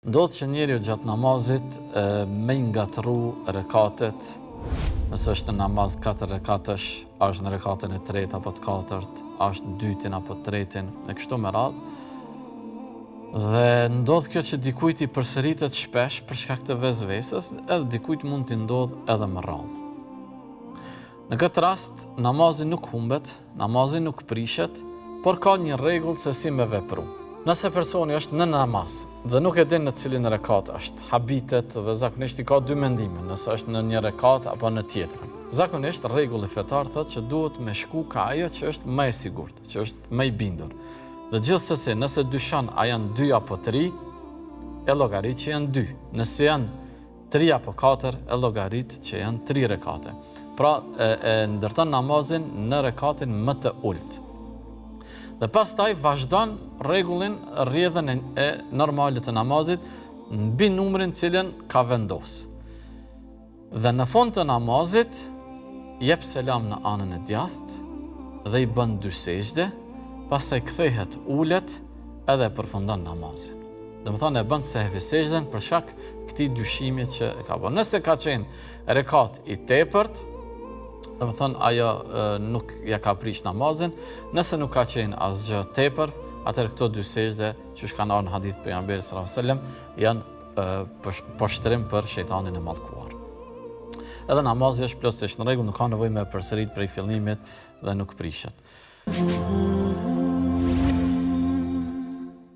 Ndodh që njeriu gjatë namazit me ngatru rekatet, nëse është në namaz 4 rekatësh, është në rekatën e 3 apo të 4, është në 2 apo 3 e kështu me radhë. Dhe ndodh kjo që dikujt i përsëritet shpesh për shkak të vezvesës, edhe dikujt mund t'i ndodh edhe më radhë. Në këtë rast, namazi nuk humbet, namazi nuk prishet, por ka një rregull se si me vepru. Nëse personi është në namaz dhe nuk e din në cilin rekat është, habitet dhe zakonisht i ka dy mendime, nëse është në një rekat apo në tjetrën. Zakonisht rregulli fetar thotë që duhet me shku ka ajo që është më e sigurt, që është më i bindur. Dhe gjithsesi, nëse dyshon a janë 2 apo 3, e llogarit që janë 2. Nëse janë 3 apo 4, e llogarit që janë 3 rekate. Pra e ndërton namazin në rekatin më të ulët. Dhe pastaj vazhdon rregullin rrjedhën e normale të namazit mbi numrin cilën ka vendos. Dhe në fund të namazit jep selam në anën e djathtë dhe i bën 2 sejdë, pastaj kthehet, ulet edhe përfundon namazin. Domethënë e bën sehvi sejdën për shkak këtij dyshimi që e ka bërë. Nëse ka qenë rekat i tepërt, domethënë ajo nuk ja ka prish namazin, nëse nuk ka qenë asgjë tepër, atëherë këto 2 sejdë që kanë ardhur në hadith pejgamberit sallallahu alajhi wasallam janë poshtrim për shejtanin e mallkuar. Edhe namazi është plotësisht në rregull, nuk ka nevojë me përsërit prej fillimit dhe nuk prishet.